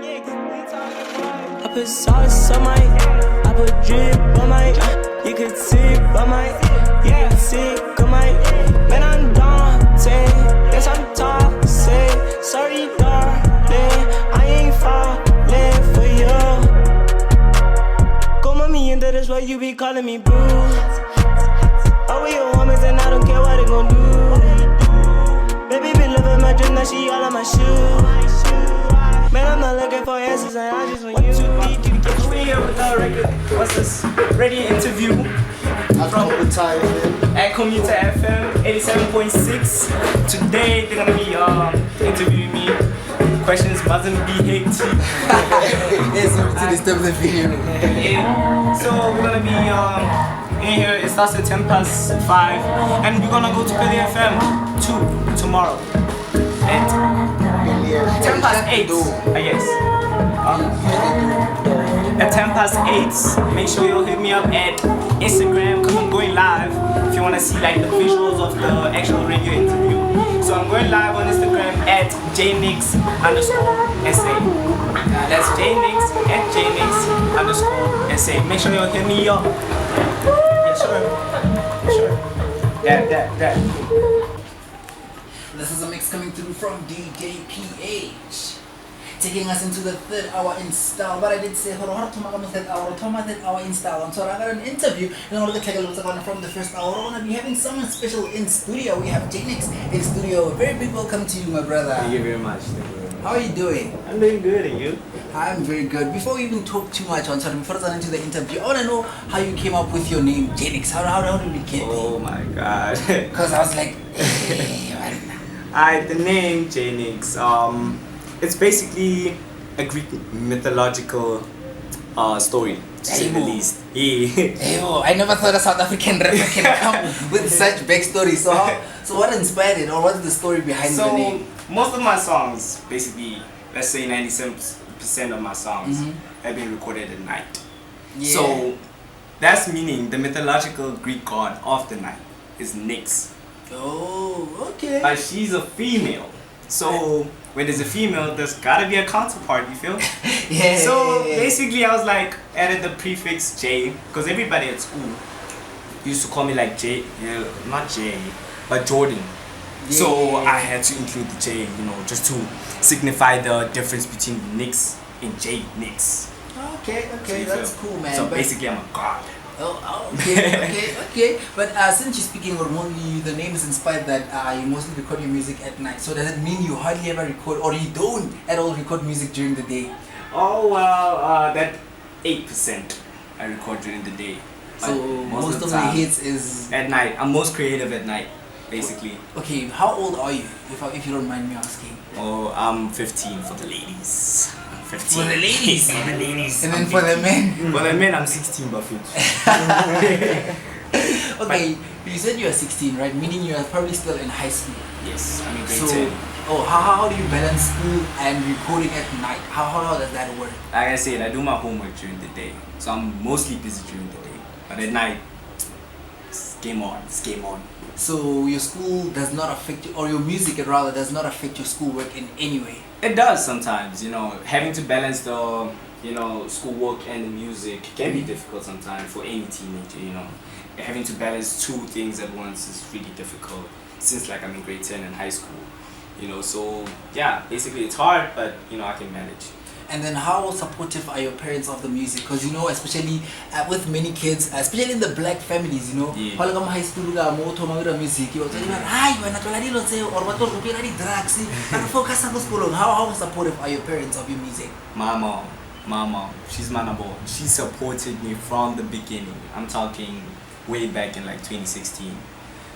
I put sauce on my, I put drip on my, you could sip on my, you can sick on my, man I'm daunting, yes I'm toxic, sorry darling, I ain't falling for you. Go mommy into this, why you be calling me boo? Oh we a woman and I don't care what they gon' do. Baby be living my dream, now she all on my shoes. Man, I'm not looking for answers, and I just want you. 1, 2, 3, we're here with our record. What's this? Radio interview from at Commuter FM 87.6. Today they're gonna be interviewing me. Questions mustn't be hectic. Yes, to disturb the video. Yeah. So we're gonna be in here. It starts at 5:10, and we're gonna go to Philly FM 2 tomorrow. And 8:10, I guess. At 8:10, make sure you'll hit me up at Instagram because I'm going live if you want to see like the visuals of the actual radio interview. So I'm going live on Instagram at Jaynyx_SA. That's Jaynyx at Jaynyx_SA. Make sure you'll hit me up. Yeah, sure. That. This is a mix coming through from DJ PH, taking us into the third hour in style. But I did say, third hour in style. So I got an interview, and I'm going to take a look from the first hour. We're going to be having someone special in studio. We have Jaynyx in studio. Very big welcome to you, my brother. Thank you very much. How are you doing? I'm doing good, and you? I'm very good. Before we even talk too much on something, before I get into the interview, I want to know how you came up with your name, Jaynyx. How did you get it? Oh my god. Because I was like, hey, the name Jaynyx, it's basically a Greek mythological story, to say the least. Yeah. I never thought a South African rapper can come with such backstory. So what inspired it, or what's the story behind the name? Most of my songs, basically, let's say 97% of my songs have been recorded at night. Yeah. So that's meaning the mythological Greek god of the night is Nyx. Oh, okay. But she's a female. So when there's a female, there's gotta be a counterpart, you feel? Yeah. So basically I was like, added the prefix J, because everybody at school used to call me like J, not J, but Jordan. Yeah. So I had to include the J, just to signify the difference between Nyx and Jaynyx. Okay, that's cool, man. So basically I'm a god. Oh, okay. But since you're speaking hormonally, the name is inspired that you mostly record your music at night. So does it mean you hardly ever record, or you don't at all record music during the day? Oh well, that 8% I record during the day. So most of the hits is at night. I'm most creative at night, basically. Okay, how old are you, if you don't mind me asking? Oh, I'm 15 for the ladies. 15. For the ladies? For the ladies. And then for the men? For the men, I'm 16 buffet. Okay, you said you are 16, right? Meaning you are probably still in high school. Yes, I'm in grade 10. Oh, how do you balance school and recording at night? How does that work? Like I said, I do my homework during the day. So I'm mostly busy during the day. But at night, it's game on. So your school does not affect you, or your music rather does not affect your schoolwork in any way? It does sometimes, having to balance the, schoolwork and the music can be difficult sometimes for any teenager, Having to balance two things at once is really difficult since like I'm in grade 10 in high school, so yeah, basically it's hard, but I can manage. And then how supportive are your parents of the music? Because especially with many kids, especially in the black families, Yeah. All high school music, you focus on school. How supportive are your parents of your music? My mom, she's my number one. She supported me from the beginning. I'm talking way back in like 2016.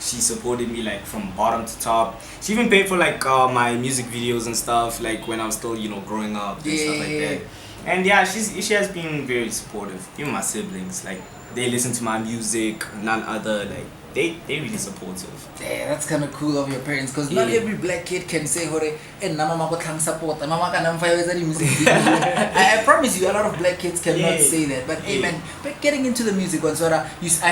She supported me like from bottom to top. She even paid for like my music videos and stuff, like when I was still growing up and stuff like that. And yeah, she has been very supportive. Even my siblings, like they listen to my music, none other, like they really supportive. Yeah, that's kind of cool of your parents, because not every black kid can say, "Hore, and mama ko thang support, mama ka nam five music." I promise you, a lot of black kids cannot say that. But hey, man, but getting into the music, I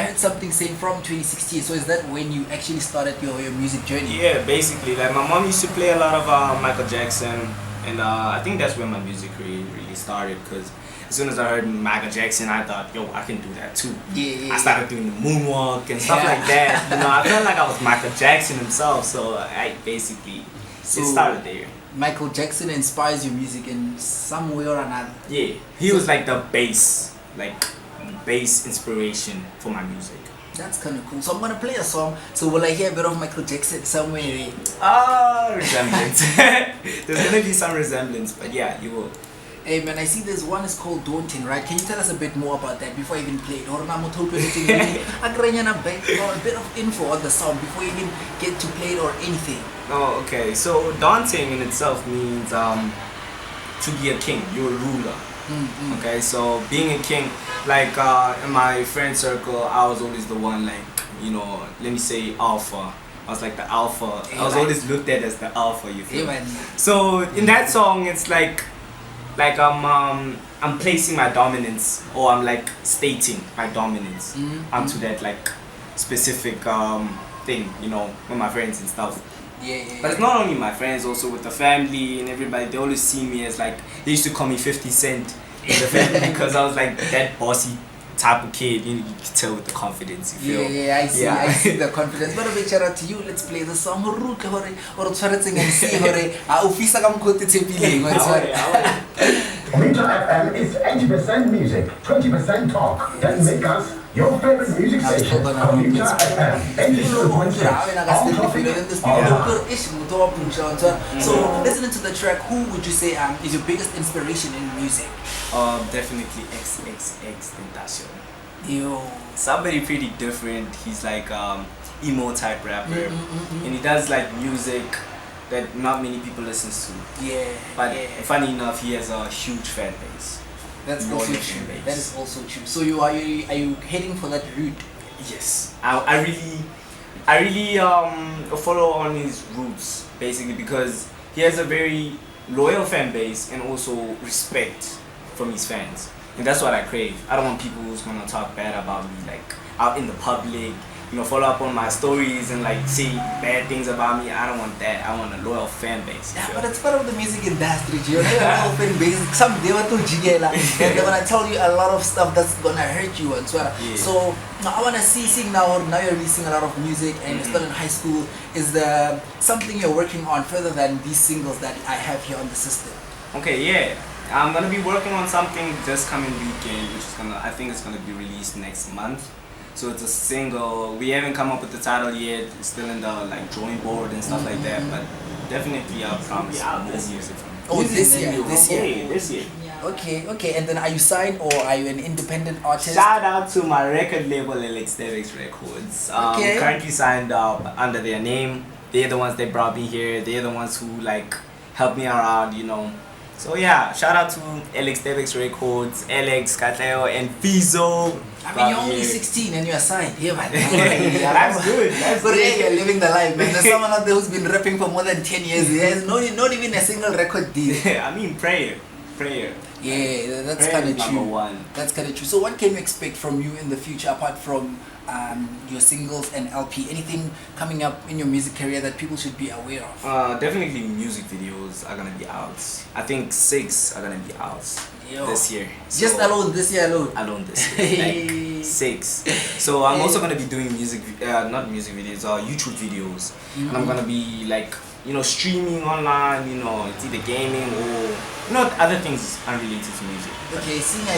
heard something saying from 2016. So is that when you actually started your music journey? Yeah, basically, like my mom used to play a lot of Michael Jackson and I think that's where my music really started. Because as soon as I heard Michael Jackson, I thought, yo, I can do that too. I started doing the moonwalk and stuff like that. You know, I felt like I was Michael Jackson himself. So I basically it started there. Michael Jackson inspires your music in some way or another. Yeah, he was like the bass inspiration for my music. That's kind of cool. So I'm gonna play a song. So will I hear a bit of Michael Jackson somewhere there? Resemblance. There's gonna be some resemblance, but yeah, you will. Hey man, I see there's one is called Daunting, right? Can you tell us a bit more about that before I even play it? Or a bit of info on the song before you even get to play it or anything. Oh, okay. So daunting in itself means to be a king. You're a ruler. Okay, so being a king, like in my friend circle, I was always the one, like, you know, let me say alpha. I was like the alpha. I was always looked at as the alpha, you feel? So in that song, it's like I'm placing my dominance, or I'm like stating my dominance onto that like specific thing, you know, with my friends and stuff. But it's not only my friends, also with the family and everybody. They always see me as like, they used to call me 50 Cent in the family because I was like that bossy type of kid. You can tell with the confidence, you feel? I see the confidence. But a big shout out to you. Let's play the song. Commuter FM is 80% music, 20% talk. That make us your favorite music station. Commuter FM, 82.6. So, listening to the track, who would you say is your biggest inspiration in music? Definitely XXX Tentacion. Yo. Somebody pretty different. He's like emo type rapper, and he does like music that not many people listen to. But funny enough, he has a huge fan base. That's also true. That is also true. So are you heading for that route? Yes, I really follow on his roots basically, because he has a very loyal fan base and also respect from his fans, and that's what I crave. I don't want people who's gonna talk bad about me like out in the public, you know, follow up on my stories and like say bad things about me. I don't want that. I want a loyal fan base. Yeah, but it's part of the music industry. You know, a loyal fan base. Some they want to jigela, and they're gonna tell you a lot of stuff that's gonna hurt you and so on. So I wanna see now you're releasing a lot of music and you're still in high school. Is there something you're working on further than these singles that I have here on the system? Okay, yeah. I'm gonna be working on something this coming weekend, which is I think it's gonna be released next month. So it's a single. We haven't come up with the title yet. It's still in the like drawing board and stuff like that. But definitely, I promise this year. This year. Okay. And then are you signed or are you an independent artist? Shout out to my record label, Jaynyx Records. Currently signed up under their name. They're the ones that brought me here. They're the ones who like helped me around, you know. So yeah, shout out to Jaynyx Records, Alex, Katleo, and Fizo. I mean, you're only 16 and you're signed. Yeah, man. That's good. That's good. good. You're living the life, man. There's someone out there who's been rapping for more than 10 years. He has not even a single record deal. I mean, prayer. Yeah, that's kind of true. Number one. That's kind of true. So what can you expect from you in the future apart from your singles and LP? Anything coming up in your music career that people should be aware of? Definitely music videos are gonna be out. I think 6 are gonna be out this year. So just alone this year alone? Alone this year. Like 6. So I'm also gonna be doing not music videos, YouTube videos. And I'm gonna be like, you know, streaming online, you know, it's either gaming or other things unrelated to music. Okay, seeing I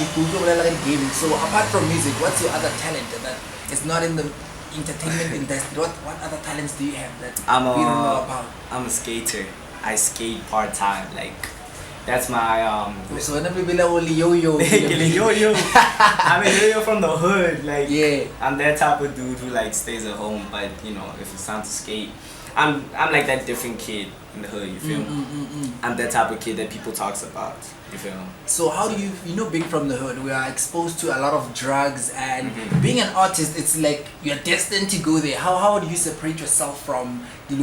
like gaming. So apart from music, what's your other talent that is not in the entertainment industry? What other talents do you have that we don't know about? I'm a skater. I skate part-time, like that's my so when people only yo-yo. Yo-yo. I'm a yo-yo from the hood, like I'm that type of dude who like stays at home, but you know, if it's time to skate, I'm like that different kid in the hood, you feel? I'm that type of kid that people talks about, you feel? So how do you know, being from the hood, we are exposed to a lot of drugs and being an artist, it's like you're destined to go there. How do you separate yourself from the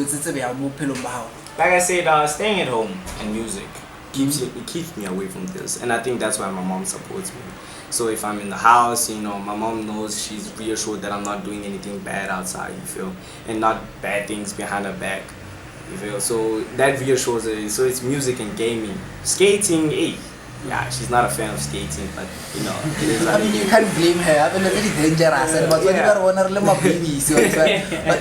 like I said, staying at home and music keeps me away from this, and I think that's why my mom supports me. So if I'm in the house, you know, my mom knows, she's reassured that I'm not doing anything bad outside, you feel, and not bad things behind her back. You feel? So that reassures her. So it's music and gaming. Skating, yeah, she's not a fan of skating, but you know, it is I mean, you can't blame her. I mean, it's very dangerous. And but when you are one of my babies, but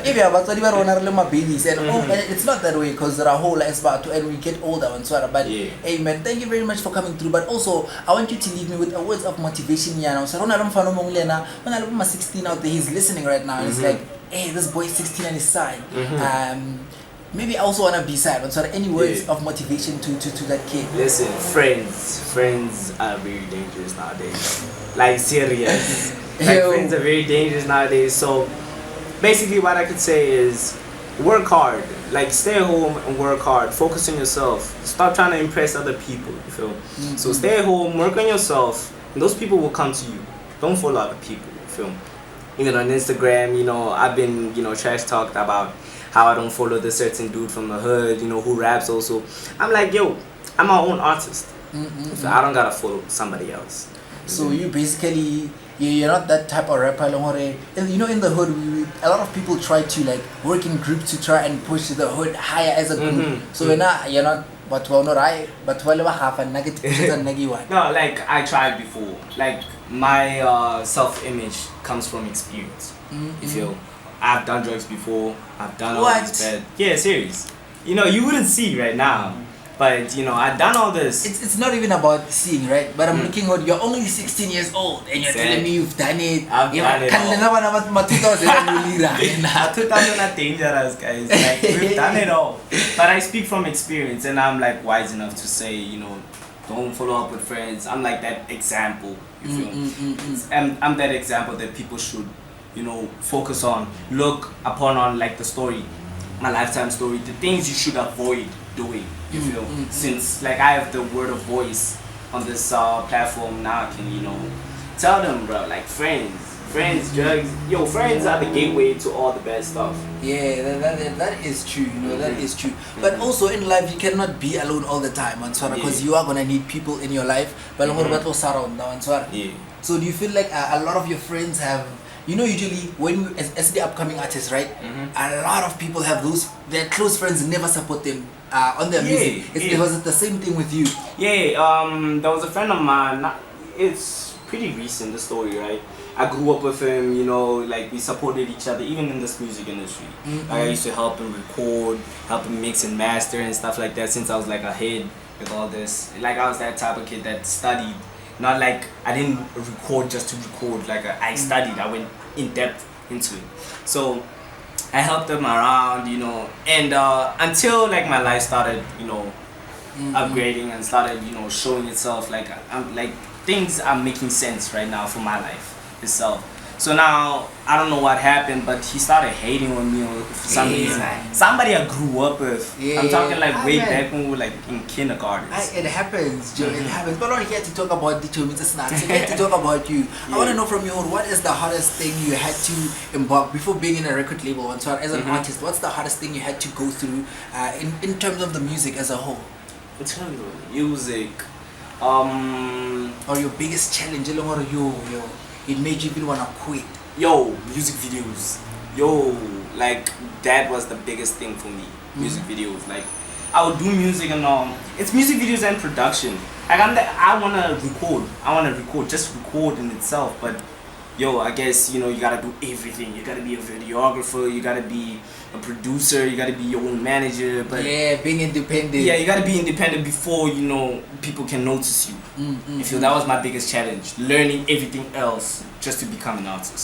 if you are one of my babies, and and it's not that way because there are whole lives about to, and we get older and so on. But hey, man, thank you very much for coming through. But also, I want you to leave me with a words of motivation. You know, so when I'm 16 out there, he's listening right now. And it's like, hey, this boy is 16 and he's side. Maybe I also want to be sad, but any words of motivation to that kid? Listen, friends are very dangerous nowadays. Like, serious. Like, friends are very dangerous nowadays. So, basically what I could say is, work hard. Like, stay at home and work hard. Focus on yourself. Stop trying to impress other people, you feel? So, stay at home, work on yourself, and those people will come to you. Don't follow other people, you feel? Even on Instagram, you know, I've been, you know, trash talked about how I don't follow this certain dude from the hood, you know, who raps also. I'm like, yo, I'm my own artist. So I don't gotta follow somebody else. So you basically, you're not that type of rapper. And you know, in the hood, a lot of people try to like work in groups to try and push the hood higher as a group. So you're not, but well, not I, but well, half and negative one. No, like I tried before. Like my self-image comes from experience. You feel? I've done drugs before. I've done all this bad. Yeah, serious. You know, you wouldn't see right now, but you know, I've done all this. It's not even about seeing, right? But I'm looking at you're only 16 years old, and you're telling me you've done it. I've done it. All. 2000 are dangerous, guys. Like we've done it all. But I speak from experience, and I'm like wise enough to say, you know, don't follow up with friends. I'm like that example. You feel? I'm that example that people should, you know, focus on, look upon on like the story, my lifetime story, the things you should avoid doing, you feel? Since like I have the word of voice on this platform now, I can, you know, tell them, bro, like friends, drugs, friends are the gateway to all the bad stuff. Yeah, that is true, you know, that is true. But also in life, you cannot be alone all the time, because you are going to need people in your life. But so do you feel like a lot of your friends have, you know, usually when you, as the upcoming artists, right? A lot of people have their close friends never support them on their music. Was it the same thing with you? Yeah, there was a friend of mine, it's pretty recent, the story, right? I grew up with him, you know, like we supported each other even in this music industry. Like, I used to help him record, help him mix and master and stuff like that since I was like a kid with all this. Like I was that type of kid that studied. Not like I didn't record just to record, like I studied, I went in depth into it. So I helped them around, you know, and until like my life started, you know, upgrading and started, you know, showing itself, like I'm like things are making sense right now for my life itself. So now I don't know what happened, but he started hating on me for some reason. Somebody I grew up with. I'm talking like way back when we were like in kindergarten. It happens, Joe. It happens. But I'm not here to talk about the 2 minutes snacks. I'm here to talk about you. I want to know from you, what is the hardest thing you had to embark before being in a record label? And so as an artist, what's the hardest thing you had to go through in terms of the music as a whole? In terms of music, or your biggest challenge, it made you want to quit. Music videos. Like that was the biggest thing for me. Music videos. Like I would do music and it's music videos and production. Like I wanna record, just record in itself, but I guess, you know, you gotta do everything. You gotta be a videographer, you gotta be a producer, you gotta be your own manager. But being independent. Yeah, you gotta be independent before, you know, people can notice you. You feel that was my biggest challenge, learning everything else just to become an artist.